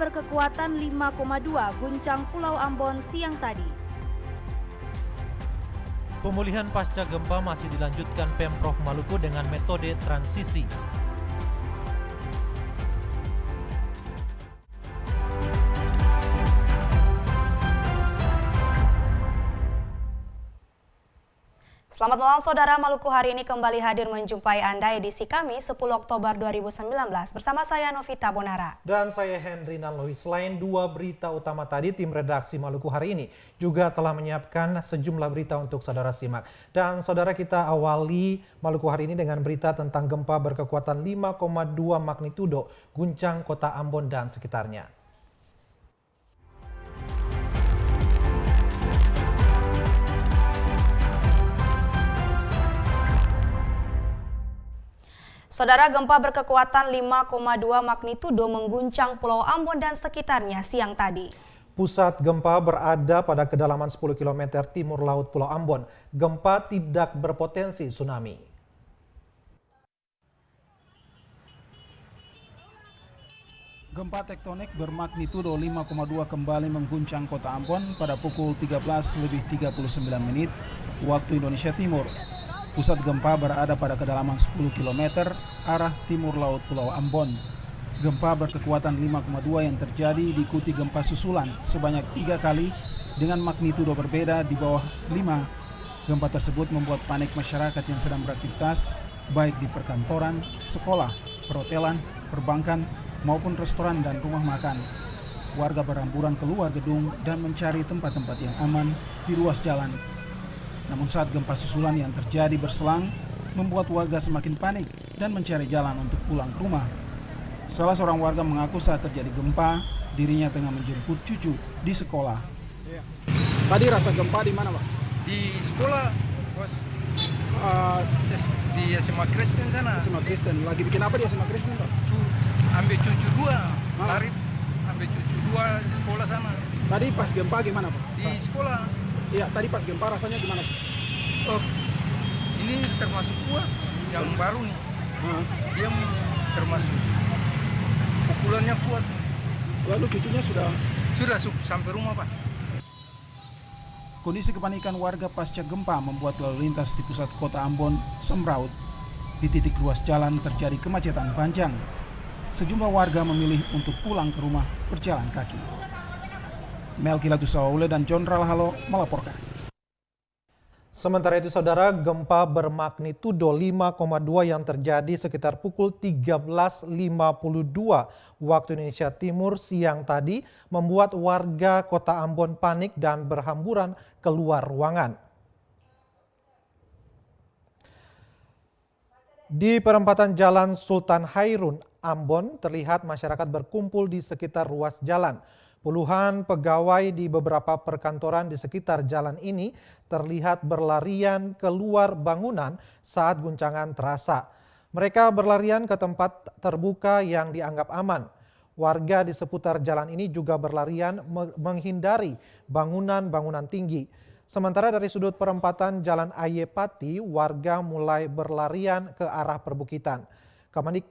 berkekuatan 5,2 guncang Pulau Ambon siang tadi. Pemulihan pasca gempa masih dilanjutkan Pemprov Maluku dengan metode transisi. Selamat malam saudara, Maluku hari ini kembali hadir menjumpai Anda edisi kami 10 Oktober 2019 bersama saya Novita Bonara. Dan saya Henry Nanlohi. Selain dua berita utama tadi, tim redaksi Maluku hari ini juga telah menyiapkan sejumlah berita untuk saudara simak. Dan saudara, kita awali Maluku hari ini dengan berita tentang gempa berkekuatan 5,2 magnitudo guncang kota Ambon dan sekitarnya. Saudara, gempa berkekuatan 5,2 magnitudo mengguncang Pulau Ambon dan sekitarnya siang tadi. Pusat gempa berada pada kedalaman 10 km timur laut Pulau Ambon. Gempa tidak berpotensi tsunami. Gempa tektonik bermagnitudo 5,2 kembali mengguncang kota Ambon pada pukul 13:39 waktu Indonesia Timur. Pusat gempa berada pada kedalaman 10 km arah timur laut Pulau Ambon. Gempa berkekuatan 5,2 yang terjadi diikuti gempa susulan sebanyak 3 kali dengan magnitudo berbeda di bawah 5. Gempa tersebut membuat panik masyarakat yang sedang beraktivitas baik di perkantoran, sekolah, perhotelan, perbankan, maupun restoran dan rumah makan. Warga berhamburan keluar gedung dan mencari tempat-tempat yang aman di ruas jalan. Namun saat gempa susulan yang terjadi berselang, membuat warga semakin panik dan mencari jalan untuk pulang ke rumah. Salah seorang warga mengaku saat terjadi gempa, dirinya tengah menjemput cucu di sekolah. Tadi rasa gempa di mana, Pak? Di sekolah, bos. Di SMA Kristen sana. SMA Kristen. Lagi bikin apa di SMA Kristen, Pak? Ambil cucu dua. Arif ambil cucu dua di sekolah sana. Tadi pas gempa gimana, Pak? Di sekolah. Iya, tadi pas gempa rasanya gimana, Pak? Oh, ini termasuk gua yang baru nih. Dia termasuk pukulannya kuat. Lalu cucunya sudah sampai rumah, Pak. Kondisi kepanikan warga pasca gempa membuat lalu lintas di pusat kota Ambon semraut. Di titik ruas jalan terjadi kemacetan panjang. Sejumlah warga memilih untuk pulang ke rumah berjalan kaki. Melki Latusawule dan John Ralhalo melaporkan. Sementara itu saudara, gempa bermagnitudo 5,2 yang terjadi sekitar pukul 13.52 waktu Indonesia Timur siang tadi membuat warga kota Ambon panik dan berhamburan keluar ruangan. Di perempatan Jalan Sultan Hairun, Ambon, terlihat masyarakat berkumpul di sekitar ruas jalan. Puluhan pegawai di beberapa perkantoran di sekitar jalan ini terlihat berlarian keluar bangunan saat guncangan terasa. Mereka berlarian ke tempat terbuka yang dianggap aman. Warga di seputar jalan ini juga berlarian menghindari bangunan-bangunan tinggi. Sementara dari sudut perempatan Jalan Ayepati, warga mulai berlarian ke arah perbukitan.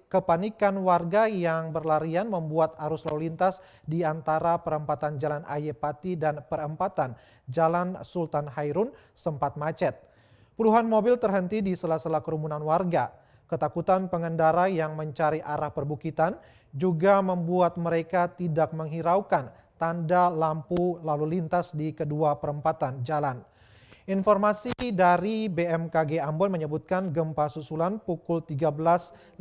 Kepanikan warga yang berlarian membuat arus lalu lintas di antara perempatan Jalan Ayepati dan perempatan Jalan Sultan Hairun sempat macet. Puluhan mobil terhenti di sela-sela kerumunan warga. Ketakutan pengendara yang mencari arah perbukitan juga membuat mereka tidak menghiraukan tanda lampu lalu lintas di kedua perempatan jalan. Informasi dari BMKG Ambon menyebutkan gempa susulan pukul 13.52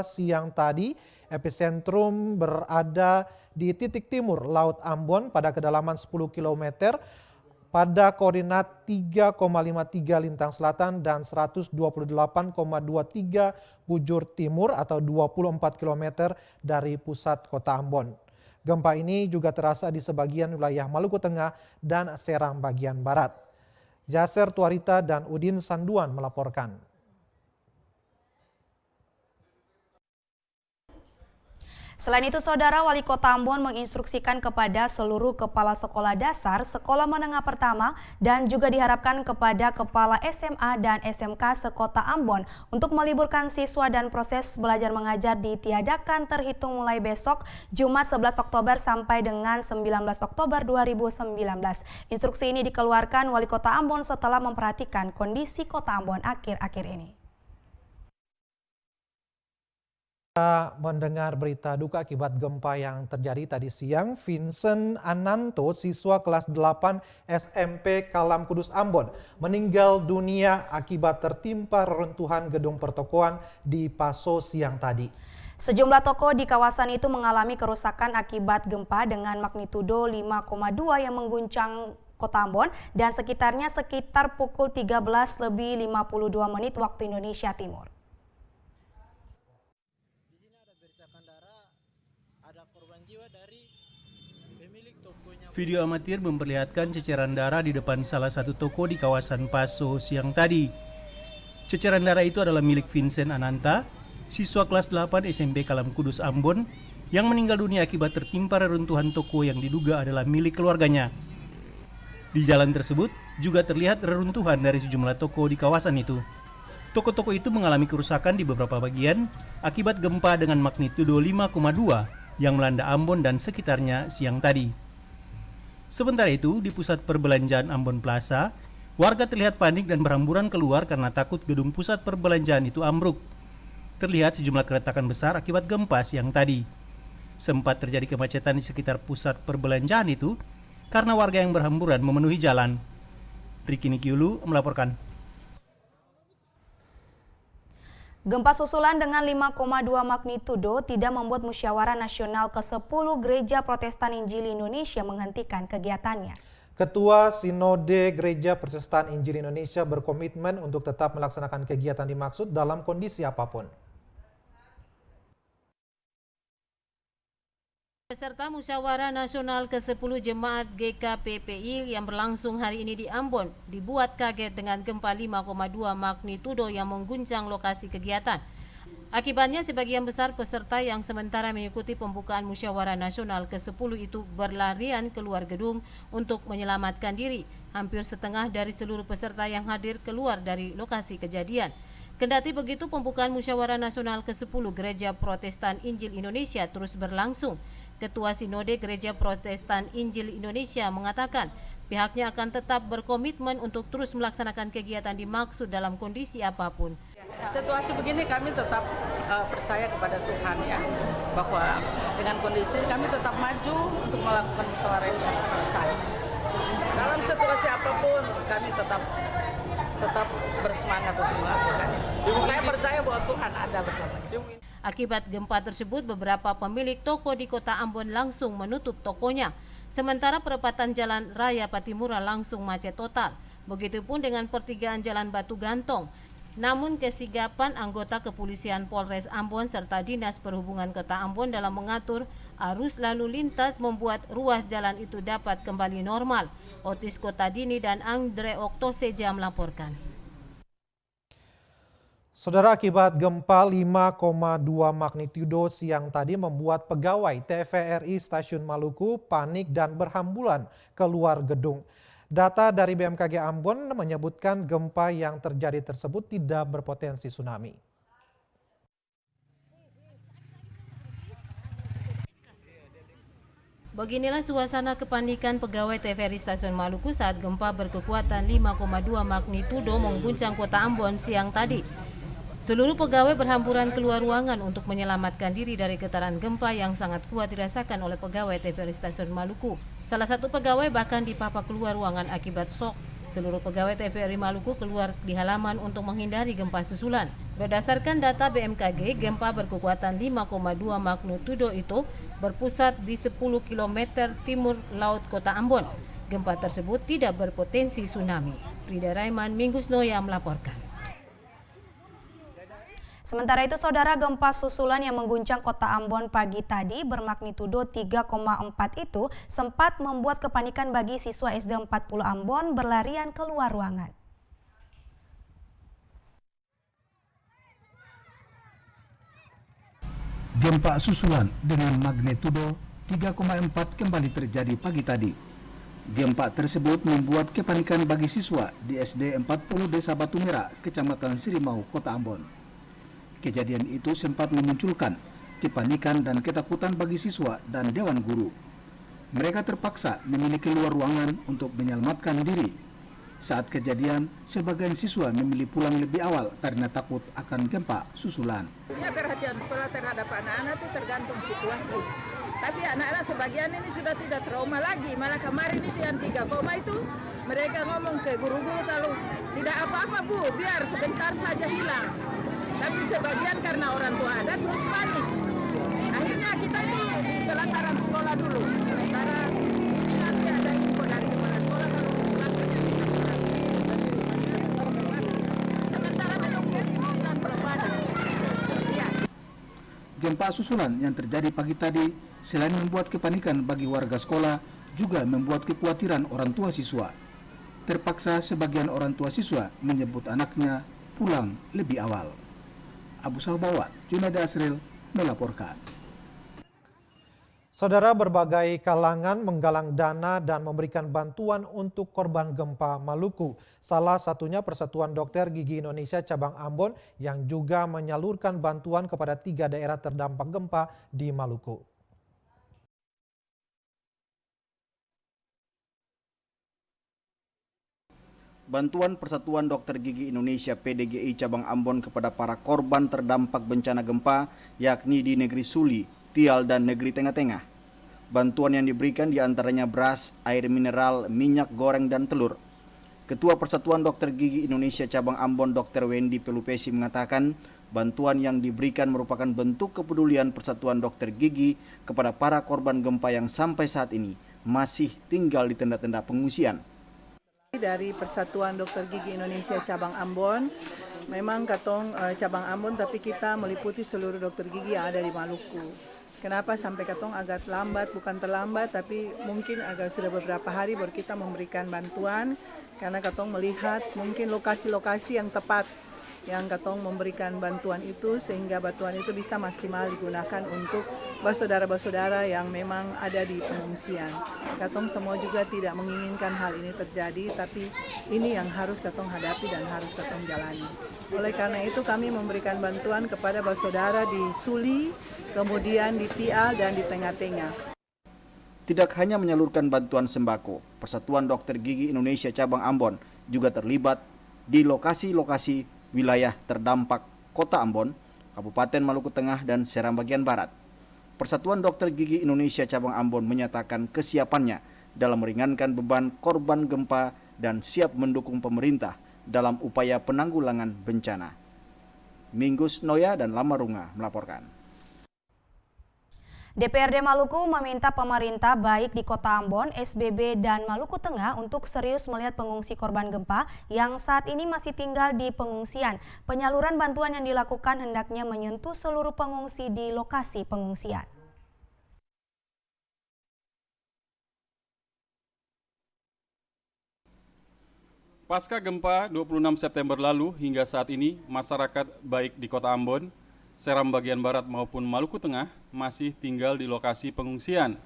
siang tadi, epicentrum berada di titik timur Laut Ambon pada kedalaman 10 km pada koordinat 3,53 lintang selatan dan 128,23 bujur timur atau 24 km dari pusat kota Ambon. Gempa ini juga terasa di sebagian wilayah Maluku Tengah dan Seram bagian barat. Yaser Tuarita dan Udin Sanduan melaporkan. Selain itu, Saudara, Wali Kota Ambon menginstruksikan kepada seluruh kepala sekolah dasar, sekolah menengah pertama, dan juga diharapkan kepada kepala SMA dan SMK sekota Ambon untuk meliburkan siswa dan proses belajar mengajar ditiadakan terhitung mulai besok Jumat 11 Oktober sampai dengan 19 Oktober 2019. Instruksi ini dikeluarkan Wali Kota Ambon setelah memperhatikan kondisi Kota Ambon akhir-akhir ini. Kita mendengar berita duka akibat gempa yang terjadi tadi siang. Vincent Ananto, siswa kelas 8 SMP Kalam Kudus Ambon, meninggal dunia akibat tertimpa reruntuhan gedung pertokoan di Paso siang tadi. Sejumlah toko di kawasan itu mengalami kerusakan akibat gempa dengan magnitudo 5,2 yang mengguncang Kota Ambon dan sekitarnya sekitar pukul 13:52 waktu Indonesia Timur. Video amatir memperlihatkan ceceran darah di depan salah satu toko di kawasan Paso siang tadi. Ceceran darah itu adalah milik Vincent Ananta, siswa kelas 8 SMP Kalam Kudus Ambon, yang meninggal dunia akibat tertimpa reruntuhan toko yang diduga adalah milik keluarganya. Di jalan tersebut juga terlihat reruntuhan dari sejumlah toko di kawasan itu. Toko-toko itu mengalami kerusakan di beberapa bagian akibat gempa dengan magnitudo 5,2 yang melanda Ambon dan sekitarnya siang tadi. Sementara itu, di pusat perbelanjaan Ambon Plaza, warga terlihat panik dan berhamburan keluar karena takut gedung pusat perbelanjaan itu ambruk. Terlihat sejumlah keretakan besar akibat gempa siang tadi. Sempat terjadi kemacetan di sekitar pusat perbelanjaan itu karena warga yang berhamburan memenuhi jalan. Riki Nikiulu melaporkan. Gempa susulan dengan 5,2 magnitudo tidak membuat Musyawarah Nasional ke-10 Gereja Protestan Injil Indonesia menghentikan kegiatannya. Ketua Sinode Gereja Protestan Injil Indonesia berkomitmen untuk tetap melaksanakan kegiatan dimaksud dalam kondisi apapun. Peserta Musyawarah Nasional ke-10 Jemaat GKPPI yang berlangsung hari ini di Ambon dibuat kaget dengan gempa 5,2 magnitudo yang mengguncang lokasi kegiatan. Akibatnya sebagian besar peserta yang sementara mengikuti pembukaan Musyawarah Nasional ke-10 itu berlarian keluar gedung untuk menyelamatkan diri. Hampir setengah dari seluruh peserta yang hadir keluar dari lokasi kejadian. Kendati begitu, pembukaan Musyawarah Nasional ke-10 Gereja Protestan Injil Indonesia terus berlangsung. Ketua Sinode Gereja Protestan Injil Indonesia mengatakan pihaknya akan tetap berkomitmen untuk terus melaksanakan kegiatan dimaksud dalam kondisi apapun. Situasi begini kami tetap percaya kepada Tuhan ya, bahwa dengan kondisi kami tetap maju untuk melakukan musyawarah ini sampai selesai. Dalam situasi apapun kami tetap bersemangat untuk melakukannya. Saya percaya bahwa Tuhan ada bersama kita. Akibat gempa tersebut, beberapa pemilik toko di Kota Ambon langsung menutup tokonya. Sementara perempatan Jalan Raya Patimura langsung macet total. Begitupun dengan pertigaan Jalan Batu Gantong. Namun kesigapan anggota kepolisian Polres Ambon serta Dinas Perhubungan Kota Ambon dalam mengatur arus lalu lintas membuat ruas jalan itu dapat kembali normal. Otis Kotadini dan Andre Oktoseja melaporkan. Saudara, akibat gempa 5,2 magnitudo siang tadi membuat pegawai TVRI Stasiun Maluku panik dan berhamburan keluar gedung. Data dari BMKG Ambon menyebutkan gempa yang terjadi tersebut tidak berpotensi tsunami. Beginilah suasana kepanikan pegawai TVRI Stasiun Maluku saat gempa berkekuatan 5,2 magnitudo mengguncang Kota Ambon siang tadi. Seluruh pegawai berhamburan keluar ruangan untuk menyelamatkan diri dari getaran gempa yang sangat kuat dirasakan oleh pegawai TVRI Stasiun Maluku. Salah satu pegawai bahkan dipapak keluar ruangan akibat shock. Seluruh pegawai TVRI Maluku keluar di halaman untuk menghindari gempa susulan. Berdasarkan data BMKG, gempa berkekuatan 5,2 magnitudo itu berpusat di 10 km timur laut Kota Ambon. Gempa tersebut tidak berpotensi tsunami. Frida Raiman, Minggus Noya melaporkan. Sementara itu, Saudara, gempa susulan yang mengguncang Kota Ambon pagi tadi bermagnitudo 3,4 itu sempat membuat kepanikan bagi siswa SD 40 Ambon berlarian keluar ruangan. Gempa susulan dengan magnitudo 3,4 kembali terjadi pagi tadi. Gempa tersebut membuat kepanikan bagi siswa di SD 40 Desa Batu Merah, Kecamatan Sirimau, Kota Ambon. Kejadian itu sempat memunculkan kepanikan dan ketakutan bagi siswa dan dewan guru. Mereka terpaksa memilih keluar ruangan untuk menyelamatkan diri. Saat kejadian, sebagian siswa memilih pulang lebih awal karena takut akan gempa susulan. Ya, perhatian sekolah terhadap anak-anak itu tergantung situasi. Tapi anak-anak sebagian ini sudah tidak trauma lagi. Malah kemarin itu yang 3 itu mereka ngomong ke guru-guru kalau tidak apa-apa Bu, biar sebentar saja hilang. Tapi sebagian karena orang tua ada terus panik. Akhirnya kita itu di pelataran sekolah dulu. Sementara nanti ada info dari kepala sekolah kalau pulang kerja bisa pulang. Sementara menunggu pimpinan belum ada. Ya. Gempa susulan yang terjadi pagi tadi selain membuat kepanikan bagi warga sekolah, juga membuat kekhawatiran orang tua siswa. Terpaksa sebagian orang tua siswa menyebut anaknya pulang lebih awal. Abu Sahbawa, Junada Asril melaporkan. Saudara, berbagai kalangan menggalang dana dan memberikan bantuan untuk korban gempa Maluku. Salah satunya Persatuan Dokter Gigi Indonesia Cabang Ambon yang juga menyalurkan bantuan kepada 3 daerah terdampak gempa di Maluku. Bantuan Persatuan Dokter Gigi Indonesia PDGI Cabang Ambon kepada para korban terdampak bencana gempa, yakni di negeri Suli, Tial, dan negeri Tengah-Tengah. Bantuan yang diberikan diantaranya beras, air mineral, minyak goreng, dan telur. Ketua Persatuan Dokter Gigi Indonesia Cabang Ambon Dr. Wendy Pelupesi mengatakan, bantuan yang diberikan merupakan bentuk kepedulian Persatuan Dokter Gigi kepada para korban gempa yang sampai saat ini masih tinggal di tenda-tenda pengungsian. Dari Persatuan Dokter Gigi Indonesia Cabang Ambon, memang katong Cabang Ambon, tapi kita meliputi seluruh dokter gigi yang ada di Maluku. Kenapa sampai katong agak lambat, bukan terlambat, tapi mungkin agak sudah beberapa hari baru kita memberikan bantuan, karena katong melihat mungkin lokasi-lokasi yang tepat yang katong memberikan bantuan itu, sehingga bantuan itu bisa maksimal digunakan untuk saudara-saudara yang memang ada di pengungsian. Katong semua juga tidak menginginkan hal ini terjadi, tapi ini yang harus katong hadapi dan harus katong jalani. Oleh karena itu kami memberikan bantuan kepada saudara di Suli, kemudian di Tial, dan di Tengah-Tengah. Tidak hanya menyalurkan bantuan sembako, Persatuan Dokter Gigi Indonesia Cabang Ambon juga terlibat di lokasi-lokasi wilayah terdampak Kota Ambon, Kabupaten Maluku Tengah, dan Seram bagian Barat. Persatuan Dokter Gigi Indonesia Cabang Ambon menyatakan kesiapannya dalam meringankan beban korban gempa dan siap mendukung pemerintah dalam upaya penanggulangan bencana. Minggus Noya dan Lamarunga melaporkan. DPRD Maluku meminta pemerintah baik di Kota Ambon, SBB, dan Maluku Tengah untuk serius melihat pengungsi korban gempa yang saat ini masih tinggal di pengungsian. Penyaluran bantuan yang dilakukan hendaknya menyentuh seluruh pengungsi di lokasi pengungsian. Pasca gempa 26 September lalu hingga saat ini, masyarakat baik di Kota Ambon, Seram bagian Barat maupun Maluku Tengah masih tinggal di lokasi pengungsian.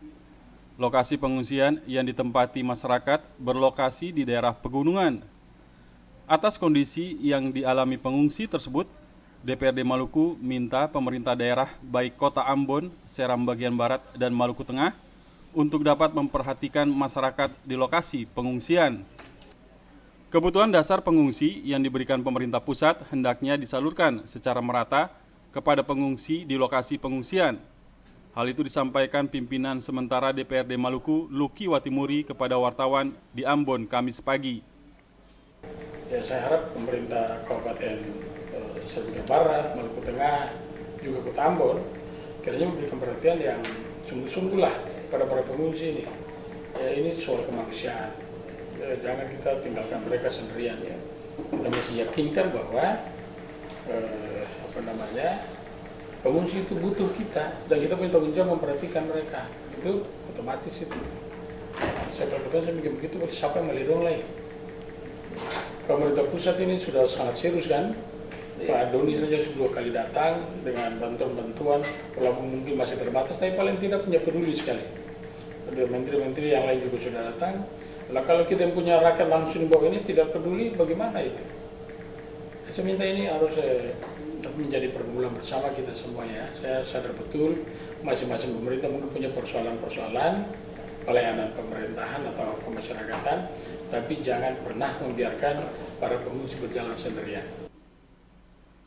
Lokasi pengungsian yang ditempati masyarakat berlokasi di daerah pegunungan. Atas kondisi yang dialami pengungsi tersebut, DPRD Maluku minta pemerintah daerah baik Kota Ambon, Seram bagian Barat, dan Maluku Tengah untuk dapat memperhatikan masyarakat di lokasi pengungsian. Kebutuhan dasar pengungsi yang diberikan pemerintah pusat hendaknya disalurkan secara merata kepada pengungsi di lokasi pengungsian. Hal itu disampaikan pimpinan sementara DPRD Maluku, Luki Watimuri, kepada wartawan di Ambon Kamis pagi. Ya, saya harap pemerintah Kabupaten Seram Barat, Maluku Tengah, juga Kota Ambon, kiranya memberikan perhatian yang sungguh-sungguh lah pada para pengungsi ini. Ya, ini soal kemanusiaan. Ya, jangan kita tinggalkan mereka sendirian. Ya. Kita mesti yakinkan bahwa pengungsi itu butuh kita dan kita punya tanggung jawab memperhatikan mereka. Itu otomatis itu. Saya mikir begitu, siapa yang melindungi lagi? Pemerintah pusat ini sudah sangat serius kan Pak Doni saja sudah 2 kali datang dengan bantuan-bantuan, walaupun mungkin masih terbatas, tapi paling tidak punya peduli sekali. Ada menteri-menteri yang lain juga sudah datang. Nah, kalau kita yang punya rakyat langsung di bawah ini tidak peduli, bagaimana itu? Saya minta ini harus menjadi pergumulan bersama kita semuanya. Saya sadar betul masing-masing pemerintah mungkin punya persoalan-persoalan pelayanan pemerintahan atau kemasyarakatan, tapi jangan pernah membiarkan para pengungsi berjalan sendirian.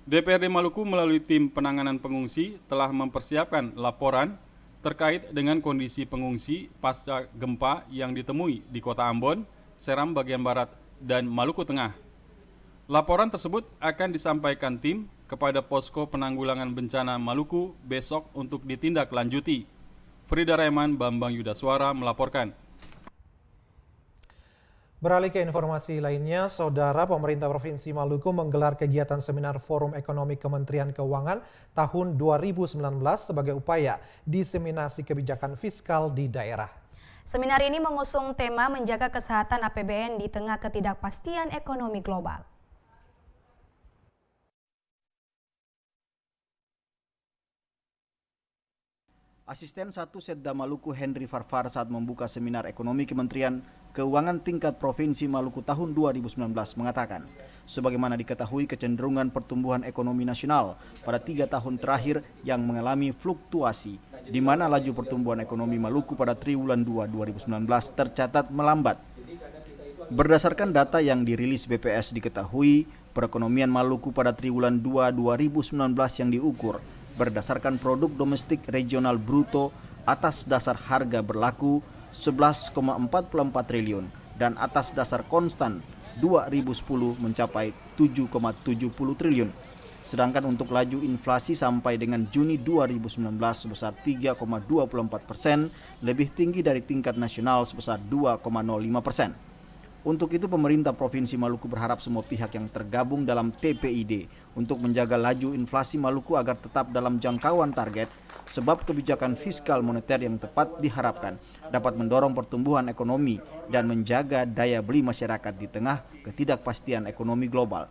DPRD Maluku melalui tim penanganan pengungsi telah mempersiapkan laporan terkait dengan kondisi pengungsi pasca gempa yang ditemui di Kota Ambon, Seram bagian barat, dan Maluku Tengah. Laporan tersebut akan disampaikan tim kepada Posko Penanggulangan Bencana Maluku besok untuk ditindaklanjuti. Frida Rehman, Bambang Yudaswara melaporkan. Beralih ke informasi lainnya, Saudara, pemerintah Provinsi Maluku menggelar kegiatan seminar Forum Ekonomi Kementerian Keuangan tahun 2019 sebagai upaya diseminasi kebijakan fiskal di daerah. Seminar ini mengusung tema menjaga kesehatan APBN di tengah ketidakpastian ekonomi global. Asisten 1 Setda Maluku Henry Farfar saat membuka seminar ekonomi Kementerian Keuangan tingkat Provinsi Maluku tahun 2019 mengatakan, sebagaimana diketahui kecenderungan pertumbuhan ekonomi nasional pada 3 tahun terakhir yang mengalami fluktuasi, di mana laju pertumbuhan ekonomi Maluku pada triwulan 2 2019 tercatat melambat. Berdasarkan data yang dirilis BPS diketahui, perekonomian Maluku pada triwulan 2 2019 yang diukur berdasarkan produk domestik regional bruto atas dasar harga berlaku 11,44 triliun dan atas dasar konstan 2010 mencapai 7,70 triliun. Sedangkan untuk laju inflasi sampai dengan Juni 2019 sebesar 3,24%, lebih tinggi dari tingkat nasional sebesar 2,05%. Untuk itu pemerintah Provinsi Maluku berharap semua pihak yang tergabung dalam TPID untuk menjaga laju inflasi Maluku agar tetap dalam jangkauan target, sebab kebijakan fiskal moneter yang tepat diharapkan dapat mendorong pertumbuhan ekonomi dan menjaga daya beli masyarakat di tengah ketidakpastian ekonomi global.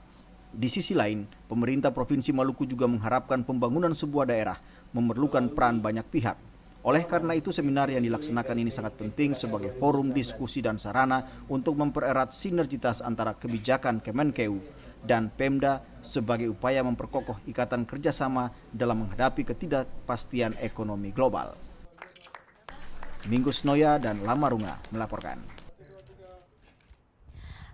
Di sisi lain, pemerintah Provinsi Maluku juga mengharapkan pembangunan sebuah daerah memerlukan peran banyak pihak. Oleh karena itu, seminar yang dilaksanakan ini sangat penting sebagai forum diskusi dan sarana untuk mempererat sinergitas antara kebijakan Kemenkeu dan Pemda sebagai upaya memperkokoh ikatan kerjasama dalam menghadapi ketidakpastian ekonomi global. Minggus Noya dan Lamarunga melaporkan.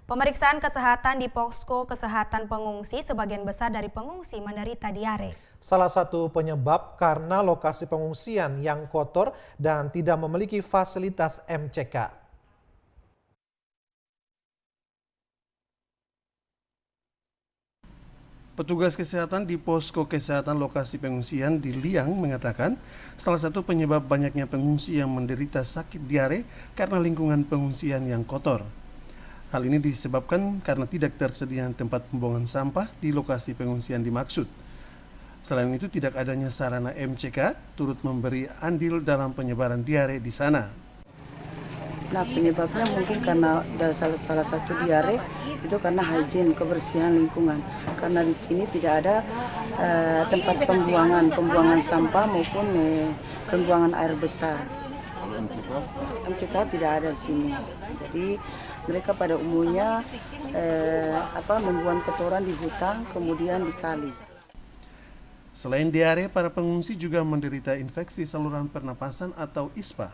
Pemeriksaan kesehatan di Posko Kesehatan Pengungsi, sebagian besar dari pengungsi menderita diare. Salah satu penyebab karena lokasi pengungsian yang kotor dan tidak memiliki fasilitas MCK. Petugas kesehatan di Posko Kesehatan Lokasi Pengungsian di Liang mengatakan salah satu penyebab banyaknya pengungsi yang menderita sakit diare karena lingkungan pengungsian yang kotor. Hal ini disebabkan karena tidak tersedianya tempat pembuangan sampah di lokasi pengungsian dimaksud. Selain itu, tidak adanya sarana MCK turut memberi andil dalam penyebaran diare di sana. Nah, penyebabnya mungkin karena salah satu diare itu karena hygiene, kebersihan lingkungan. Karena di sini tidak ada tempat pembuangan sampah maupun pembuangan air besar. MCK tidak ada di sini. Jadi mereka pada umumnya membuang kotoran di hutan, kemudian di kali. Selain diare, para pengungsi juga menderita infeksi saluran pernapasan atau ISPA.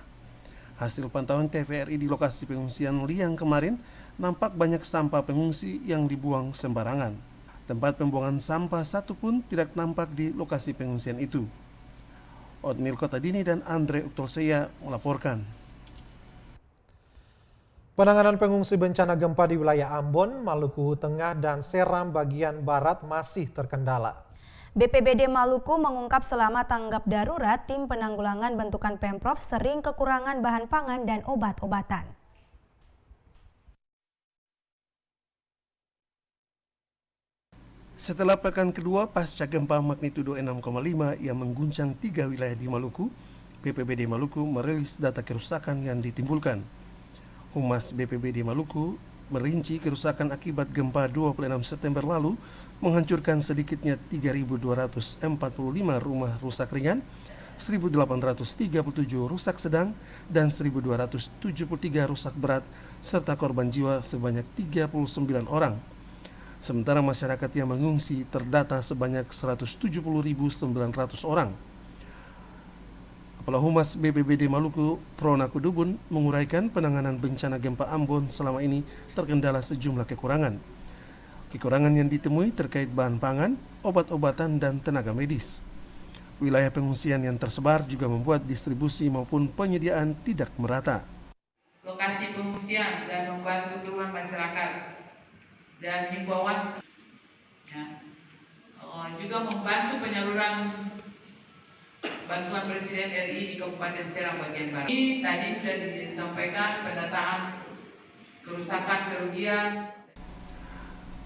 Hasil pantauan TVRI di lokasi pengungsian Liang kemarin, nampak banyak sampah pengungsi yang dibuang sembarangan. Tempat pembuangan sampah satu pun tidak nampak di lokasi pengungsian itu. Otnil Kotadini dan Andre Uktolseya melaporkan. Penanganan pengungsi bencana gempa di wilayah Ambon, Maluku Tengah, dan Seram bagian barat masih terkendala. BPBD Maluku mengungkap selama tanggap darurat, tim penanggulangan bentukan Pemprov sering kekurangan bahan pangan dan obat-obatan. Setelah pekan kedua pasca gempa magnitudo 6,5 yang mengguncang 3 wilayah di Maluku, BPBD Maluku merilis data kerusakan yang ditimbulkan. Humas BPBD Maluku, merinci kerusakan akibat gempa 26 September lalu menghancurkan sedikitnya 3.245 rumah rusak ringan, 1.837 rusak sedang, dan 1.273 rusak berat, serta korban jiwa sebanyak 39 orang. Sementara masyarakat yang mengungsi terdata sebanyak 170.900 orang. Kepala Humas BPBD Maluku, Pronaku Dubun, menguraikan penanganan bencana gempa Ambon selama ini terkendala sejumlah kekurangan. Kekurangan yang ditemui terkait bahan pangan, obat-obatan, dan tenaga medis. Wilayah pengungsian yang tersebar juga membuat distribusi maupun penyediaan tidak merata. Lokasi pengungsian dan membantu keluhan masyarakat dan himbauan juga membantu penyaluran bantuan Presiden RI di Kabupaten Serang bagian Barat. Ini tadi sudah disampaikan pendataan kerusakan kerugian.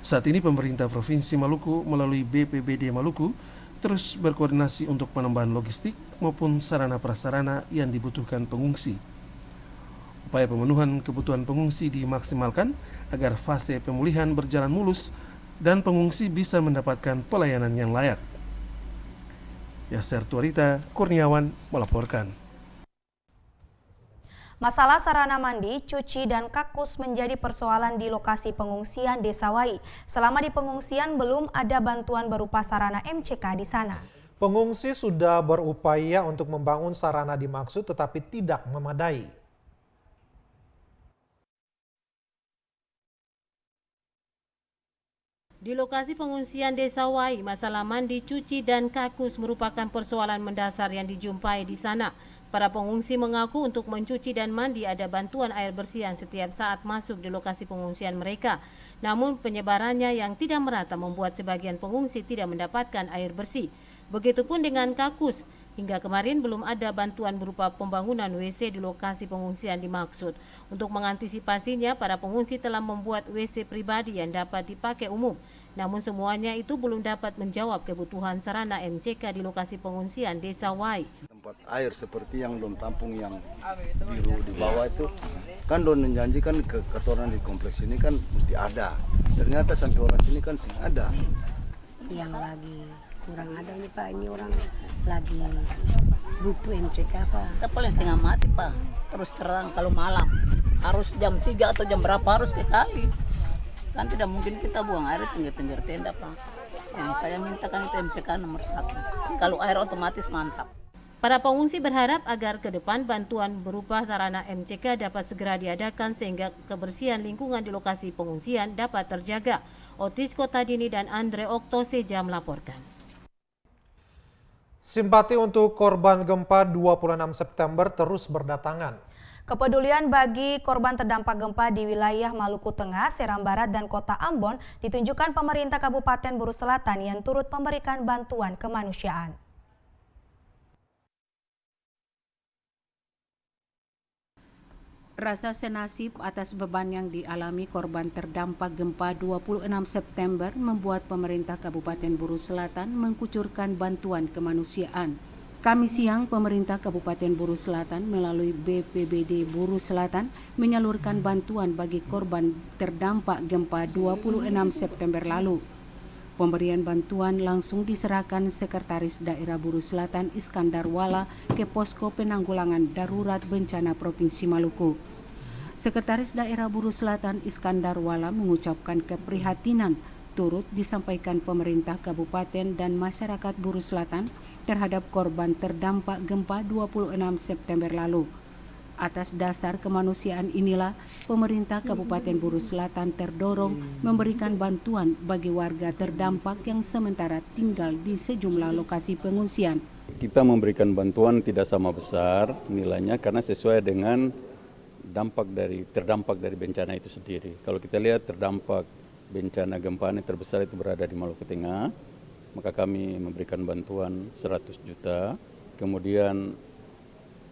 Saat ini pemerintah Provinsi Maluku melalui BPBD Maluku terus berkoordinasi untuk penambahan logistik maupun sarana prasarana yang dibutuhkan pengungsi. Upaya pemenuhan kebutuhan pengungsi dimaksimalkan agar fase pemulihan berjalan mulus dan pengungsi bisa mendapatkan pelayanan yang layak. Yaser Tuarita Kurniawan melaporkan. Masalah sarana mandi, cuci, dan kakus menjadi persoalan di lokasi pengungsian Desa Wai. Selama di pengungsian belum ada bantuan berupa sarana MCK di sana. Pengungsi sudah berupaya untuk membangun sarana dimaksud tetapi tidak memadai. Di lokasi pengungsian Desa Wai, masalah mandi, cuci, dan kakus merupakan persoalan mendasar yang dijumpai di sana. Para pengungsi mengaku untuk mencuci dan mandi ada bantuan air bersih yang setiap saat masuk di lokasi pengungsian mereka. Namun penyebarannya yang tidak merata membuat sebagian pengungsi tidak mendapatkan air bersih. Begitupun dengan kakus. Hingga kemarin belum ada bantuan berupa pembangunan WC di lokasi pengungsian dimaksud. Untuk mengantisipasinya, para pengungsi telah membuat WC pribadi yang dapat dipakai umum. Namun semuanya itu belum dapat menjawab kebutuhan sarana MCK di lokasi pengungsian Desa Wai. Tempat air seperti yang Don Tampung yang biru di bawah itu, kan Don menjanjikan ke ketoran di kompleks ini kan mesti ada. Ternyata sampai orang sini kan sih ada. Yang lagi kurang ada nih Pak, ini orang lagi butuh MCK Pak. Kita paling setengah mati Pak, terus terang kalau malam harus jam 3 atau jam berapa harus ke kali. Kan tidak mungkin kita buang air di pinggir tenda Pak. Yang saya mintakan itu MCK nomor 1. Kalau air otomatis mantap. Para pengungsi berharap agar ke depan bantuan berupa sarana MCK dapat segera diadakan sehingga kebersihan lingkungan di lokasi pengungsian dapat terjaga. Otis Kotadini dan Andre Oktoseja melaporkan. Simpati untuk korban gempa 26 September terus berdatangan. Kepedulian bagi korban terdampak gempa di wilayah Maluku Tengah, Seram Barat, dan Kota Ambon ditunjukkan pemerintah Kabupaten Buru Selatan yang turut memberikan bantuan kemanusiaan. Rasa senasib atas beban yang dialami korban terdampak gempa 26 September membuat pemerintah Kabupaten Buru Selatan mengucurkan bantuan kemanusiaan. Kamis siang, pemerintah Kabupaten Buru Selatan melalui BPBD Buru Selatan menyalurkan bantuan bagi korban terdampak gempa 26 September lalu. Pemberian bantuan langsung diserahkan Sekretaris Daerah Buru Selatan Iskandar Wala ke Posko Penanggulangan Darurat Bencana Provinsi Maluku. Sekretaris Daerah Buru Selatan Iskandar Wala mengucapkan keprihatinan turut disampaikan pemerintah kabupaten dan masyarakat Buru Selatan terhadap korban terdampak gempa 26 September lalu. Atas dasar kemanusiaan inilah, pemerintah Kabupaten Buru Selatan terdorong memberikan bantuan bagi warga terdampak yang sementara tinggal di sejumlah lokasi pengungsian. Kita memberikan bantuan tidak sama besar nilainya karena sesuai dengan terdampak dari bencana itu sendiri. Kalau kita lihat terdampak bencana gempa ini terbesar itu berada di Maluku Tengah, maka kami memberikan bantuan 100 juta, kemudian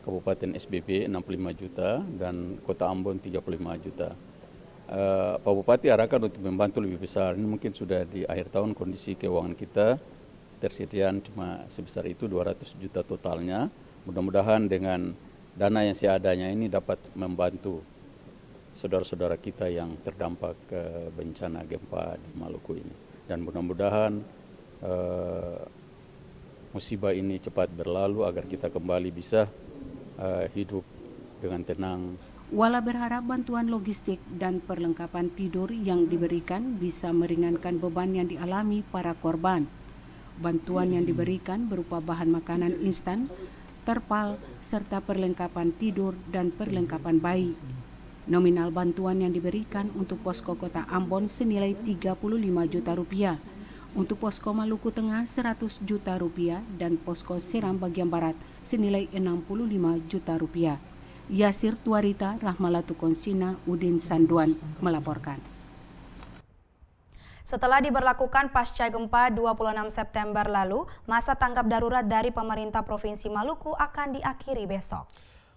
Kabupaten SBB 65 juta, dan Kota Ambon 35 juta. Pak Bupati arahkan untuk membantu lebih besar. Ini mungkin sudah di akhir tahun kondisi keuangan kita tersediaan cuma sebesar itu 200 juta totalnya. Mudah-mudahan dengan dana yang seadanya ini dapat membantu saudara-saudara kita yang terdampak bencana gempa di Maluku ini. Dan mudah-mudahan musibah ini cepat berlalu agar kita kembali bisa hidup dengan tenang. Wala berharap bantuan logistik dan perlengkapan tidur yang diberikan bisa meringankan beban yang dialami para korban. Bantuan yang diberikan berupa bahan makanan instan, terpal, serta perlengkapan tidur dan perlengkapan bayi. Nominal bantuan yang diberikan untuk posko Kota Ambon senilai 35 juta rupiah, untuk posko Maluku Tengah 100 juta rupiah dan posko Seram bagian Barat senilai 65 juta rupiah. Yasir Tuarita, Rahmalatu Konsina, Udin Sanduan melaporkan. Setelah diberlakukan pasca gempa 26 September lalu, masa tanggap darurat dari pemerintah Provinsi Maluku akan diakhiri besok.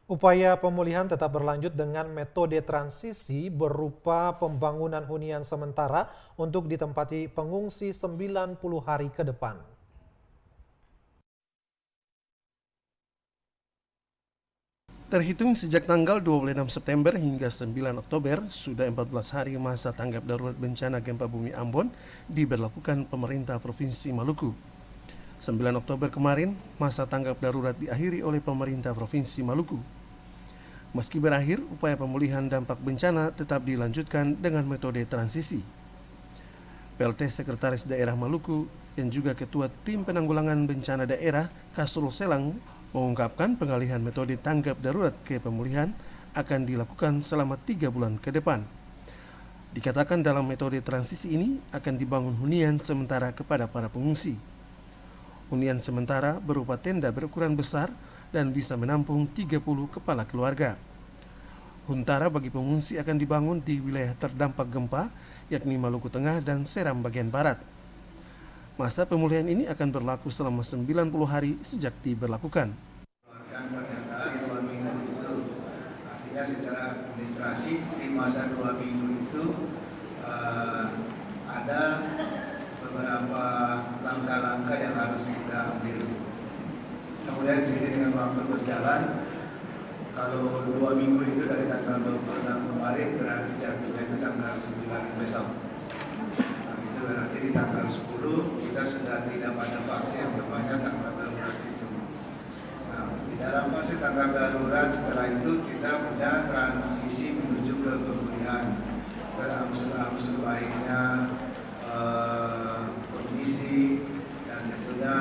Upaya pemulihan tetap berlanjut dengan metode transisi berupa pembangunan hunian sementara untuk ditempati pengungsi 90 hari ke depan. Terhitung sejak tanggal 26 September hingga 9 Oktober, sudah 14 hari masa tanggap darurat bencana gempa bumi Ambon diberlakukan pemerintah Provinsi Maluku. 9 Oktober kemarin, masa tanggap darurat diakhiri oleh pemerintah Provinsi Maluku. Meski berakhir, upaya pemulihan dampak bencana tetap dilanjutkan dengan metode transisi. PLT Sekretaris Daerah Maluku yang juga Ketua Tim Penanggulangan Bencana Daerah Kasrul Selang mengungkapkan pengalihan metode tanggap darurat ke pemulihan akan dilakukan selama 3 bulan ke depan. Dikatakan dalam metode transisi ini akan dibangun hunian sementara kepada para pengungsi. Hunian sementara berupa tenda berukuran besar dan bisa menampung 30 kepala keluarga. Huntara bagi pengungsi akan dibangun di wilayah terdampak gempa, yakni Maluku Tengah dan Seram bagian Barat. Masa pemulihan ini akan berlaku selama 90 hari sejak diberlakukan. Pernyataan 2 minggu itu, artinya secara administrasi di masa 2 minggu itu ada beberapa langkah-langkah yang harus kita ambil. Kemudian seiring dengan waktu berjalan, kalau 2 minggu itu dari tanggal 26 kemarin berarti jatuhnya itu tanggal 9 besok. Nah, itu berarti di tanggal 10 kita sudah tidak pada fase yang namanya tanggap darurat itu. Nah, di dalam fase tanggap darurat setelah itu kita punya transisi menuju ke pemulihan, berangsur-angsur baiknya kondisi dan tentunya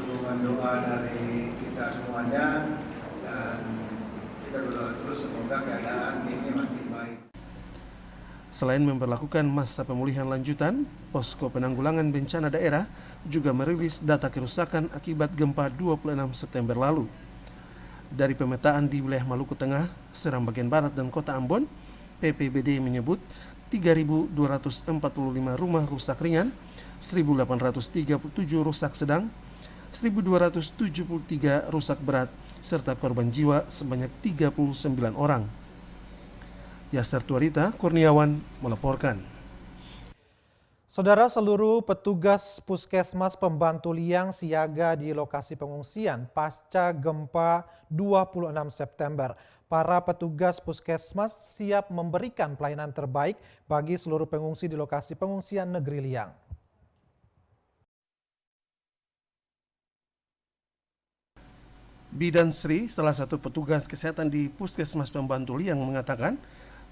dukungan doa dari kita semuanya, dan kita berdoa terus semoga keadaan ini makin baik. Selain memperlakukan masa pemulihan lanjutan, Posko Penanggulangan Bencana Daerah juga merilis data kerusakan akibat gempa 26 September lalu. Dari pemetaan di wilayah Maluku Tengah, Seram bagian Barat dan Kota Ambon, PPBD menyebut 3.245 rumah rusak ringan, 1.837 rusak sedang, 1.273 rusak berat, serta korban jiwa sebanyak 39 orang. Yasir Tuarita, Kurniawan melaporkan. Saudara, seluruh petugas Puskesmas Pembantu Liang siaga di lokasi pengungsian pasca gempa 26 September. Para petugas Puskesmas siap memberikan pelayanan terbaik bagi seluruh pengungsi di lokasi pengungsian Negeri Liang. Bidan Sri, salah satu petugas kesehatan di Puskesmas Pembantu Liang mengatakan,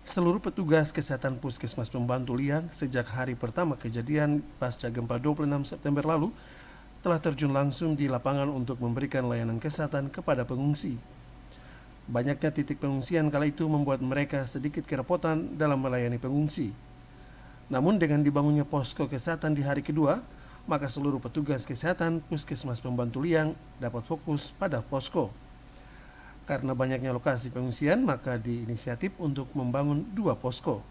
seluruh petugas kesehatan Puskesmas Pembantu Liang sejak hari pertama kejadian pasca gempa 26 September lalu telah terjun langsung di lapangan untuk memberikan layanan kesehatan kepada pengungsi. Banyaknya titik pengungsian kala itu membuat mereka sedikit kerepotan dalam melayani pengungsi. Namun dengan dibangunnya posko kesehatan di hari kedua, maka seluruh petugas kesehatan Puskesmas Pembantu Liang dapat fokus pada posko. Karena banyaknya lokasi pengungsian, maka diinisiatif untuk membangun 2 posko.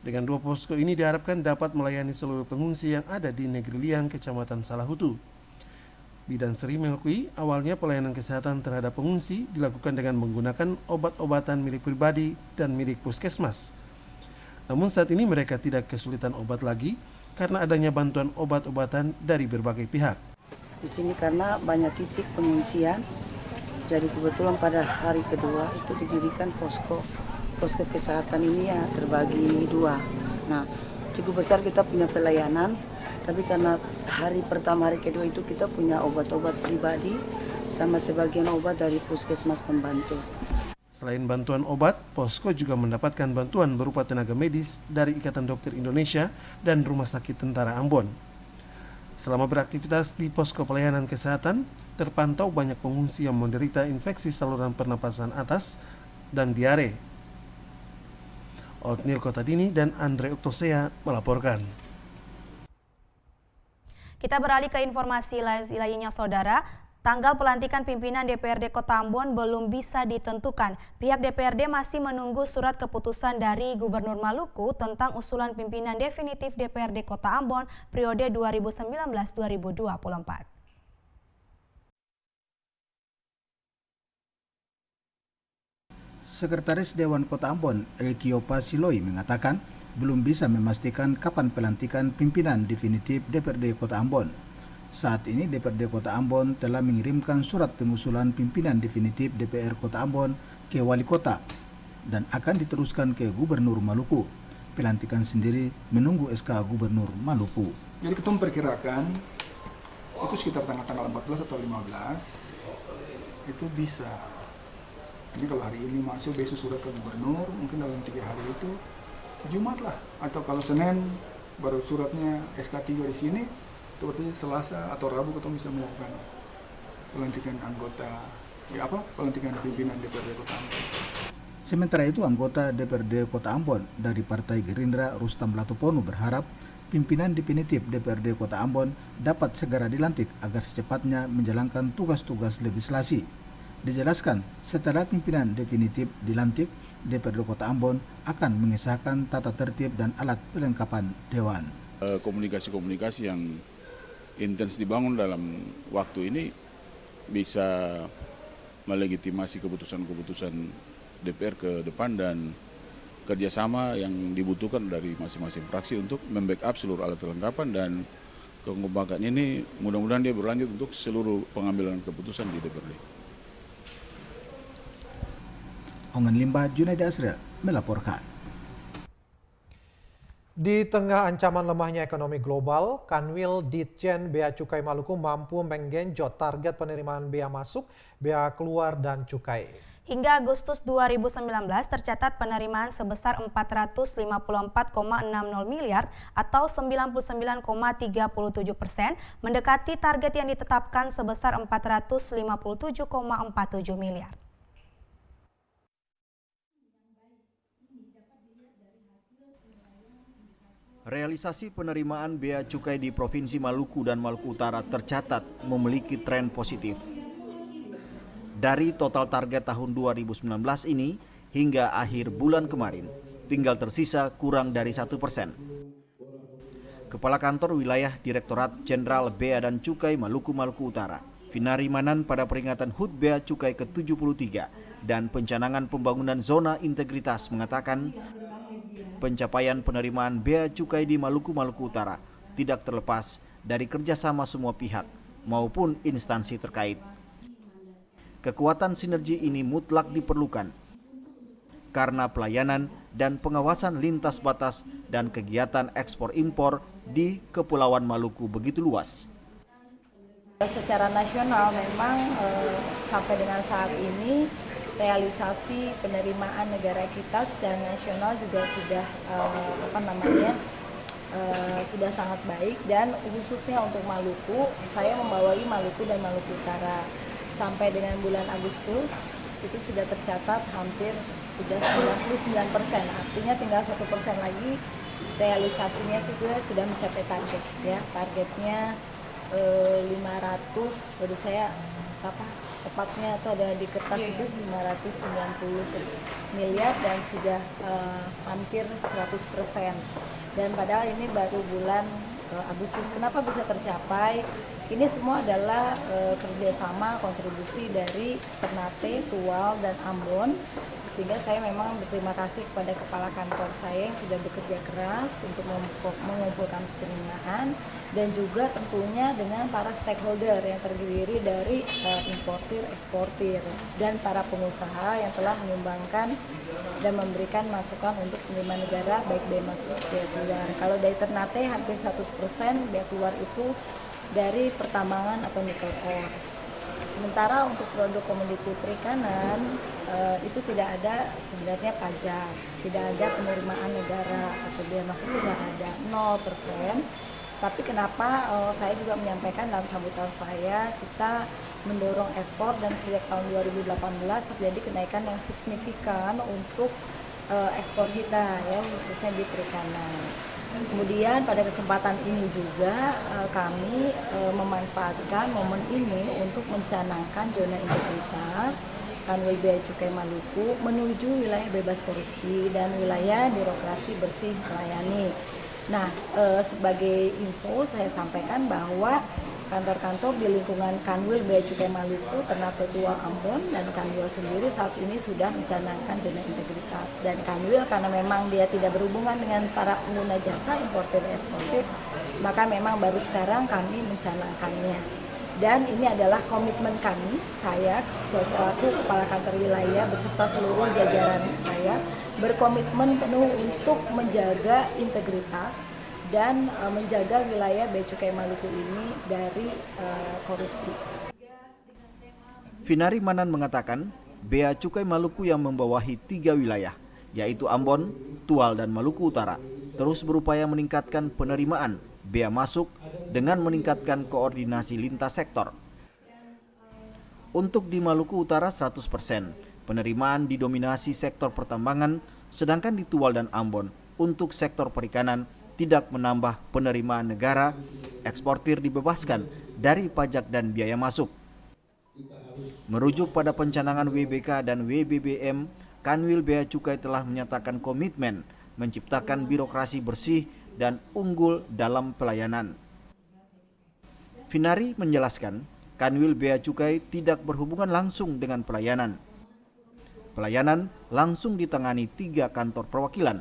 Dengan 2 posko ini diharapkan dapat melayani seluruh pengungsi yang ada di Negeri Liang, Kecamatan Salahutu. Bidan Sri mengakui awalnya pelayanan kesehatan terhadap pengungsi dilakukan dengan menggunakan obat-obatan milik pribadi dan milik puskesmas. Namun saat ini mereka tidak kesulitan obat lagi karena adanya bantuan obat-obatan dari berbagai pihak. Di sini karena banyak titik pengungsian, jadi kebetulan pada hari kedua itu didirikan posko posko kesehatan ini ya terbagi dua. Nah, cukup besar kita punya pelayanan, tapi karena hari pertama, hari kedua itu kita punya obat-obat pribadi sama sebagian obat dari puskesmas pembantu. Selain bantuan obat, posko juga mendapatkan bantuan berupa tenaga medis dari Ikatan Dokter Indonesia dan Rumah Sakit Tentara Ambon. Selama beraktivitas di posko pelayanan kesehatan, terpantau banyak pengungsi yang menderita infeksi saluran pernapasan atas dan diare. Otnil Kotadini dan Andre Uktosea melaporkan. Kita beralih ke informasi lainnya, Saudara. Tanggal pelantikan pimpinan DPRD Kota Ambon belum bisa ditentukan. Pihak DPRD masih menunggu surat keputusan dari Gubernur Maluku tentang usulan pimpinan definitif DPRD Kota Ambon periode 2019-2024. Sekretaris Dewan Kota Ambon, Elkiopa Siloi, mengatakan belum bisa memastikan kapan pelantikan pimpinan definitif DPRD Kota Ambon. Saat ini DPRD Kota Ambon telah mengirimkan surat pengusulan pimpinan definitif DPR Kota Ambon ke Wali Kota dan akan diteruskan ke Gubernur Maluku. Pelantikan sendiri menunggu SK Gubernur Maluku. Jadi kita memperkirakan itu sekitar tanggal 14 atau 15 itu bisa. Ini kalau hari ini masuk, besok surat ke Gubernur, mungkin dalam 3 hari itu Jumat lah. Atau kalau Senin baru suratnya SK3 di sini, itu berarti Selasa atau Rabu kita bisa melakukan pelantikan anggota, pelantikan pimpinan DPRD Kota Ambon. Sementara itu, anggota DPRD Kota Ambon dari Partai Gerindra Rustam Latopono berharap pimpinan definitif DPRD Kota Ambon dapat segera dilantik agar secepatnya menjalankan tugas-tugas legislasi. Dijelaskan, setelah pimpinan definitif dilantik, DPRD Kota Ambon akan mengesahkan tata tertib dan alat perlengkapan Dewan. Komunikasi-komunikasi yang intens dibangun dalam waktu ini bisa melegitimasi keputusan-keputusan DPR ke depan dan kerjasama yang dibutuhkan dari masing-masing fraksi untuk membackup seluruh alat perlengkapan, dan kekompakan ini mudah-mudahan dia berlanjut untuk seluruh pengambilan keputusan di DPRD. Ongan Limba, Junaidi Asril melaporkan. Di tengah ancaman lemahnya ekonomi global, Kanwil Ditjen Bea Cukai Maluku mampu menggenjot target penerimaan bea masuk, bea keluar, dan cukai. Hingga Agustus 2019 tercatat penerimaan sebesar 454,60 miliar atau 99,37%, mendekati target yang ditetapkan sebesar 457,47 miliar. Realisasi penerimaan bea cukai di Provinsi Maluku dan Maluku Utara tercatat memiliki tren positif. Dari total target tahun 2019 ini, hingga akhir bulan kemarin, tinggal tersisa kurang dari 1%. Kepala Kantor Wilayah Direktorat Jenderal Bea dan Cukai Maluku Utara, Vinari Manan, pada peringatan HUT Bea Cukai ke-73 dan pencanangan pembangunan zona integritas mengatakan, pencapaian penerimaan bea cukai di Maluku Utara tidak terlepas dari kerjasama semua pihak maupun instansi terkait. Kekuatan sinergi ini mutlak diperlukan karena pelayanan dan pengawasan lintas batas dan kegiatan ekspor-impor di Kepulauan Maluku begitu luas. Secara nasional memang sampai dengan saat ini realisasi penerimaan negara kita secara nasional juga sudah sudah sangat baik, dan khususnya untuk Maluku, saya membawahi Maluku dan Maluku Utara sampai dengan bulan Agustus itu sudah tercatat hampir sudah 99%, artinya tinggal 1% lagi realisasinya sudah mencapai target ya, targetnya 500, baru saya tepatnya atau ada di kertas itu 590 miliar dan sudah hampir 100%. Dan padahal ini baru bulan Agustus. Kenapa bisa tercapai? Ini semua adalah kerjasama kontribusi dari Ternate, Tual, dan Ambon Sehingga saya memang berterima kasih kepada kepala kantor saya yang sudah bekerja keras untuk mengumpulkan penerimaan, dan juga tentunya dengan para stakeholder yang terdiri dari importir, eksportir, dan para pengusaha yang telah menyumbangkan dan memberikan masukan untuk penerimaan negara baik biaya masuk biaya keluar. Kalau dari Ternate hampir 100% biaya keluar itu dari pertambangan atau nikel ore. Sementara untuk produk komoditi perikanan itu tidak ada sebenarnya pajak, tidak ada penerimaan negara atau biaya masuk tidak ada, 0%. Tapi kenapa saya juga menyampaikan dalam sambutan saya, kita mendorong ekspor dan sejak tahun 2018 terjadi kenaikan yang signifikan untuk ekspor kita, ya, khususnya di perikanan. Kemudian pada kesempatan ini juga kami memanfaatkan momen ini untuk mencanangkan zona integritas Kanwil Bea Cukai Maluku menuju wilayah bebas korupsi dan wilayah birokrasi bersih melayani. Nah, sebagai info saya sampaikan bahwa kantor-kantor di lingkungan Kanwil Bea Cukai Maluku, Ternate Tua Ambon, dan Kanwil sendiri saat ini sudah mencanangkan zona integritas. Dan Kanwil karena memang dia tidak berhubungan dengan para pengguna jasa importer dan eksportir, maka memang baru sekarang kami mencanangkannya. Dan ini adalah komitmen kami, saya selaku Kepala Kantor Wilayah beserta seluruh jajaran saya berkomitmen penuh untuk menjaga integritas dan menjaga wilayah Bea Cukai Maluku ini dari korupsi. Finari Manan mengatakan, Bea Cukai Maluku yang membawahi 3 wilayah, yaitu Ambon, Tual, dan Maluku Utara, terus berupaya meningkatkan penerimaan bea masuk dengan meningkatkan koordinasi lintas sektor. Untuk di Maluku Utara 100%, penerimaan didominasi sektor pertambangan, sedangkan di Tual dan Ambon untuk sektor perikanan tidak menambah penerimaan negara, eksportir dibebaskan dari pajak dan biaya masuk. Merujuk pada pencanangan WBK dan WBBM, Kanwil Bea Cukai telah menyatakan komitmen menciptakan birokrasi bersih dan unggul dalam pelayanan. Finari menjelaskan, Kanwil Bea Cukai tidak berhubungan langsung dengan pelayanan. Pelayanan langsung ditangani 3 kantor perwakilan.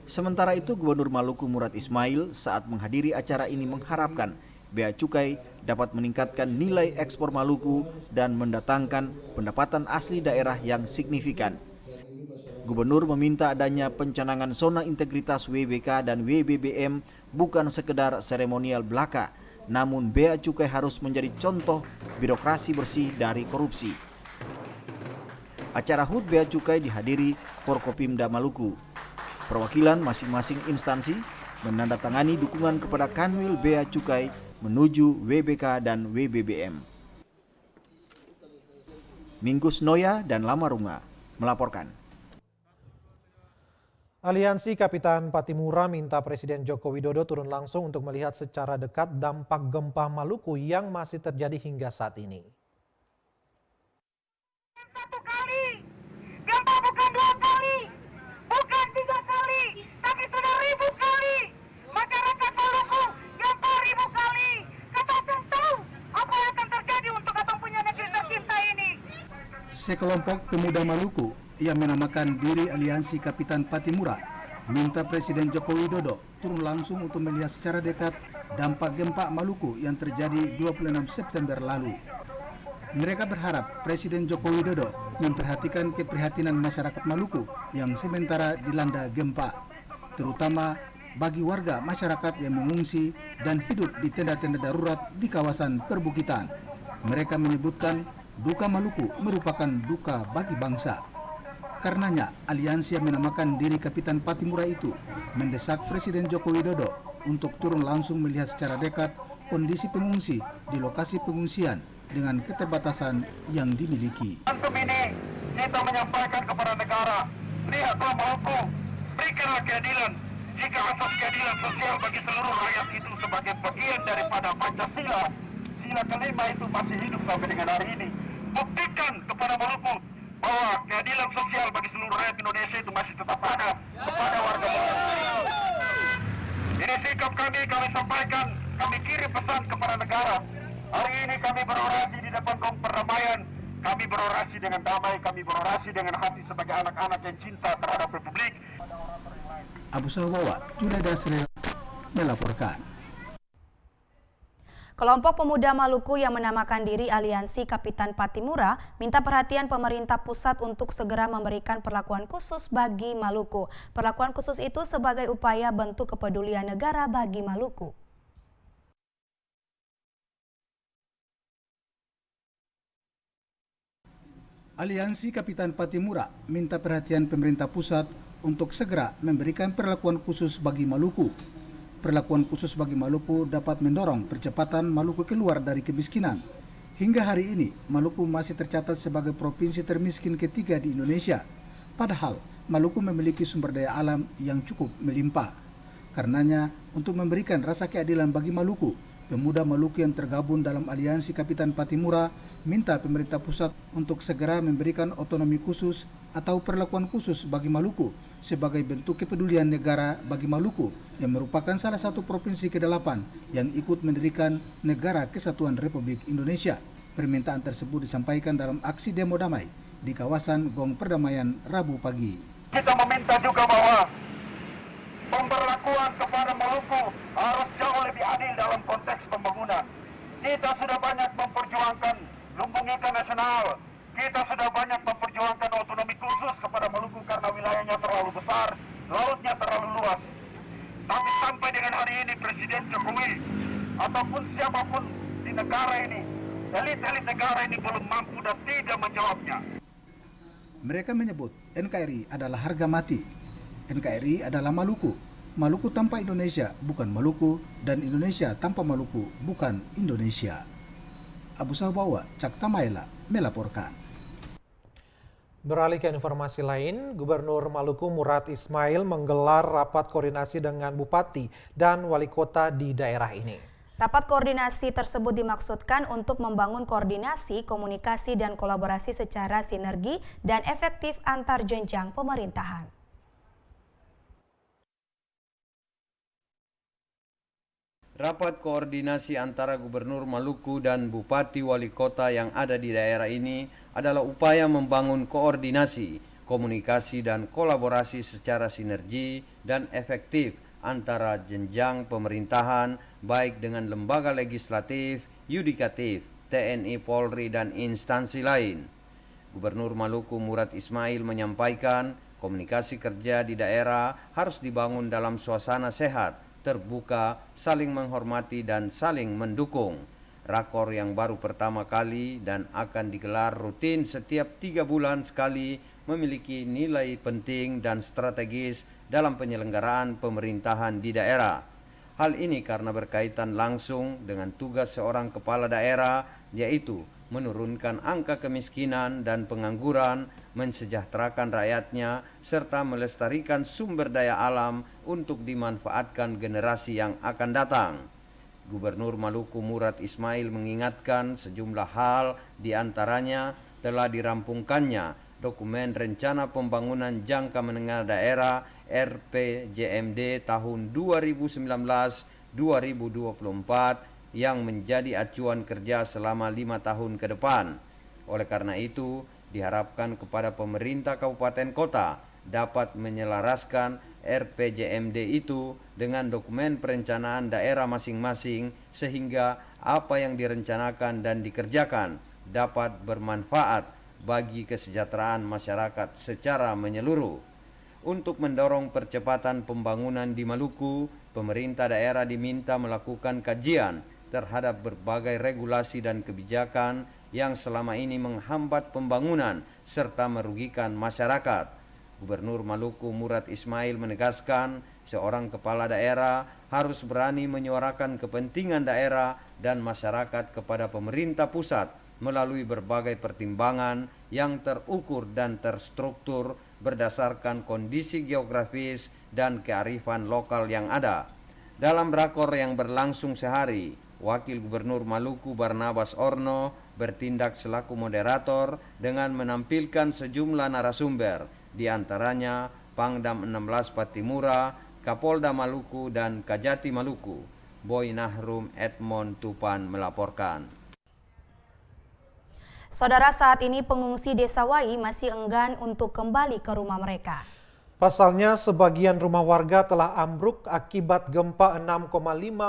Sementara itu, Gubernur Maluku Murad Ismail saat menghadiri acara ini mengharapkan Bea Cukai dapat meningkatkan nilai ekspor Maluku dan mendatangkan pendapatan asli daerah yang signifikan. Gubernur meminta adanya pencanangan zona integritas WBK dan WBBM bukan sekedar seremonial belaka, namun Bea Cukai harus menjadi contoh birokrasi bersih dari korupsi. Acara HUT Bea Cukai dihadiri Forkopimda Maluku. Perwakilan masing-masing instansi menandatangani dukungan kepada Kanwil Bea Cukai menuju WBK dan WBBM. Minggus Noya dan Lamarunga melaporkan. Aliansi Kapitan Patimura minta Presiden Joko Widodo turun langsung untuk melihat secara dekat dampak gempa Maluku yang masih terjadi hingga saat ini. Satu kali, gempa bukan 2 kali, bukan 3 kali, tapi sudah 1000 kali. Masyarakat Maluku gempa 1000 kali. Katakan tahu apa yang akan terjadi untuk abang punya negeri tercinta ini. Sekelompok pemuda Maluku yang menamakan diri Aliansi Kapitan Patimura minta Presiden Joko Widodo turun langsung untuk melihat secara dekat dampak gempa Maluku yang terjadi 26 September lalu. Mereka berharap Presiden Joko Widodo memperhatikan keprihatinan masyarakat Maluku yang sementara dilanda gempa, terutama bagi warga masyarakat yang mengungsi dan hidup di tenda-tenda darurat di kawasan perbukitan. Mereka menyebutkan duka Maluku merupakan duka bagi bangsa. Karenanya, aliansi yang menamakan diri Kapitan Patimura itu mendesak Presiden Joko Widodo untuk turun langsung melihat secara dekat kondisi pengungsi di lokasi pengungsian dengan keterbatasan yang dimiliki. Untuk ini, kita menyampaikan kepada negara, lihatlah Maluku, berikanlah keadilan. Jika asas keadilan sosial bagi seluruh rakyat itu sebagai bagian daripada Pancasila, sila kelima itu masih hidup sampai dengan hari ini. Buktikan kepada Maluku bahwa keadilan sosial bagi seluruh rakyat Indonesia itu masih tetap ada kepada warga Maluku. Ini sikap kami sampaikan, kami kirim pesan kepada negara. Hari ini kami berorasi di depan Gong Perdamaian Kami berorasi dengan damai, kami berorasi dengan hati sebagai anak-anak yang cinta terhadap Republik. Abu Sawawa, Juneda Sri melaporkan. Kelompok pemuda Maluku yang menamakan diri Aliansi Kapitan Patimura minta perhatian pemerintah pusat untuk segera memberikan perlakuan khusus bagi Maluku. Perlakuan khusus itu sebagai upaya bentuk kepedulian negara bagi Maluku. Aliansi Kapitan Patimura minta perhatian pemerintah pusat untuk segera memberikan perlakuan khusus bagi Maluku. Perlakuan khusus bagi Maluku dapat mendorong percepatan Maluku keluar dari kemiskinan. Hingga hari ini, Maluku masih tercatat sebagai provinsi termiskin ketiga di Indonesia. Padahal, Maluku memiliki sumber daya alam yang cukup melimpah. Karenanya, untuk memberikan rasa keadilan bagi Maluku, pemuda Maluku yang tergabung dalam Aliansi Kapitan Patimura minta pemerintah pusat untuk segera memberikan otonomi khusus atau perlakuan khusus bagi Maluku sebagai bentuk kepedulian negara bagi Maluku yang merupakan salah satu provinsi ke-8 yang ikut mendirikan Negara Kesatuan Republik Indonesia. Permintaan tersebut disampaikan dalam aksi demo damai di kawasan Gong Perdamaian Rabu pagi. Kita meminta juga bahwa pemberlakuan kepada Maluku harus jauh lebih adil dalam konteks pembangunan. Kita sudah banyak memperjuangkan lumbung ikan nasional. Kita sudah banyak memperjuangkan otonomi khusus kepada Maluku karena wilayahnya terlalu besar, lautnya terlalu luas. Tapi sampai dengan hari ini Presiden Jokowi ataupun siapapun di negara ini, elit-elit negara ini belum mampu dan tidak menjawabnya. Mereka menyebut NKRI adalah harga mati. NKRI adalah Maluku. Maluku tanpa Indonesia bukan Maluku, dan Indonesia tanpa Maluku bukan Indonesia. Abu Sawawa, Cak Tamaela melaporkan. Beralih ke informasi lain, Gubernur Maluku Murad Ismail menggelar rapat koordinasi dengan bupati dan wali kota di daerah ini. Rapat koordinasi tersebut dimaksudkan untuk membangun koordinasi, komunikasi, dan kolaborasi secara sinergi dan efektif antar jenjang pemerintahan. Rapat koordinasi antara Gubernur Maluku dan Bupati Wali Kota yang ada di daerah ini adalah upaya membangun koordinasi, komunikasi dan kolaborasi secara sinergi dan efektif antara jenjang pemerintahan baik dengan lembaga legislatif, yudikatif, TNI, Polri dan instansi lain. Gubernur Maluku Murad Ismail menyampaikan komunikasi kerja di daerah harus dibangun dalam suasana sehat, terbuka, saling menghormati dan saling mendukung. Rakor yang baru pertama kali dan akan digelar rutin setiap 3 bulan sekali memiliki nilai penting dan strategis dalam penyelenggaraan pemerintahan di daerah. Hal ini karena berkaitan langsung dengan tugas seorang kepala daerah, yaitu menurunkan angka kemiskinan dan pengangguran, mensejahterakan rakyatnya, serta melestarikan sumber daya alam untuk dimanfaatkan generasi yang akan datang. Gubernur Maluku Murad Ismail mengingatkan sejumlah hal, diantaranya telah dirampungkannya dokumen Rencana Pembangunan Jangka Menengah Daerah RPJMD tahun 2019-2024 yang menjadi acuan kerja selama 5 tahun ke depan. Oleh karena itu, diharapkan kepada pemerintah kabupaten kota dapat menyelaraskan RPJMD itu dengan dokumen perencanaan daerah masing-masing sehingga apa yang direncanakan dan dikerjakan dapat bermanfaat bagi kesejahteraan masyarakat secara menyeluruh. Untuk mendorong percepatan pembangunan di Maluku, pemerintah daerah diminta melakukan kajian terhadap berbagai regulasi dan kebijakan yang selama ini menghambat pembangunan serta merugikan masyarakat. Gubernur Maluku Murad Ismail menegaskan seorang kepala daerah harus berani menyuarakan kepentingan daerah dan masyarakat kepada pemerintah pusat melalui berbagai pertimbangan yang terukur dan terstruktur berdasarkan kondisi geografis dan kearifan lokal yang ada. Dalam rakor yang berlangsung sehari, Wakil Gubernur Maluku Barnabas Orno bertindak selaku moderator dengan menampilkan sejumlah narasumber, di antaranya Pangdam 16 Patimura, Kapolda Maluku dan Kajati Maluku. Boy Nahrum Edmond Tupan melaporkan. Saudara, saat ini pengungsi Desa Wai masih enggan untuk kembali ke rumah mereka. Pasalnya, sebagian rumah warga telah ambruk akibat gempa 6,5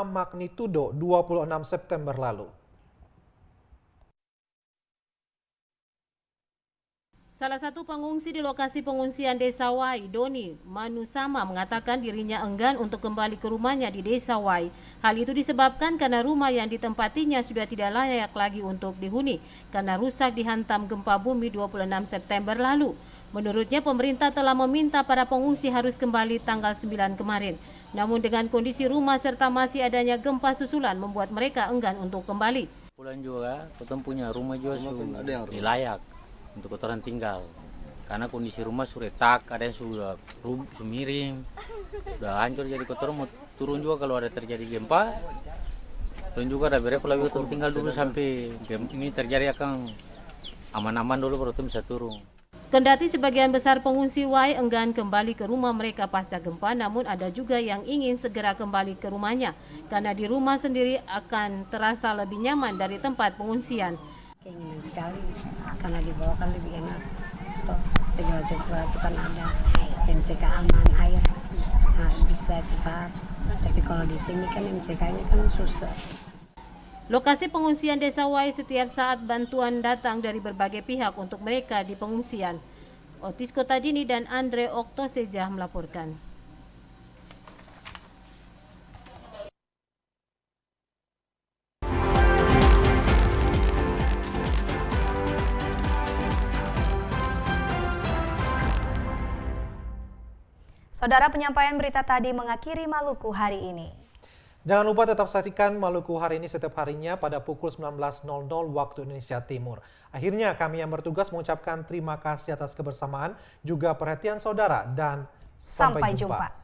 magnitudo 26 September lalu. Salah satu pengungsi di lokasi pengungsian Desa Wai, Doni Manusama, mengatakan dirinya enggan untuk kembali ke rumahnya di Desa Wai. Hal itu disebabkan karena rumah yang ditempatinya sudah tidak layak lagi untuk dihuni karena rusak dihantam gempa bumi 26 September lalu. Menurutnya, pemerintah telah meminta para pengungsi harus kembali tanggal 9 kemarin. Namun dengan kondisi rumah serta masih adanya gempa susulan membuat mereka enggan untuk kembali. Pulang juga, kita punya rumah juga sudah layak untuk kotoran tinggal. Karena kondisi rumah sudah retak, ada yang sudah miring, sudah hancur, jadi kotoran mau turun juga kalau ada terjadi gempa. Dan juga ada berapa lagi untuk tinggal dulu sampai ini terjadi akan aman-aman dulu baru bisa turun. Kendati sebagian besar pengungsi Wai enggan kembali ke rumah mereka pasca gempa, namun ada juga yang ingin segera kembali ke rumahnya karena di rumah sendiri akan terasa lebih nyaman dari tempat pengungsian. Keinginan sekali karena di bawah kan lebih enak, toh segala sesuatu kan ada, MCK aman, air bisa cepat. Tapi kalau di sini kan MCK-nya kan susah. Lokasi pengungsian Desa Wai setiap saat bantuan datang dari berbagai pihak untuk mereka di pengungsian. Otis Kotadini dan Andre Oktosejah melaporkan. Saudara, penyampaian berita tadi mengakhiri Maluku hari ini. Jangan lupa tetap saksikan Maluku hari ini setiap harinya pada pukul 19.00 waktu Indonesia Timur. Akhirnya kami yang bertugas mengucapkan terima kasih atas kebersamaan, juga perhatian saudara, dan sampai jumpa.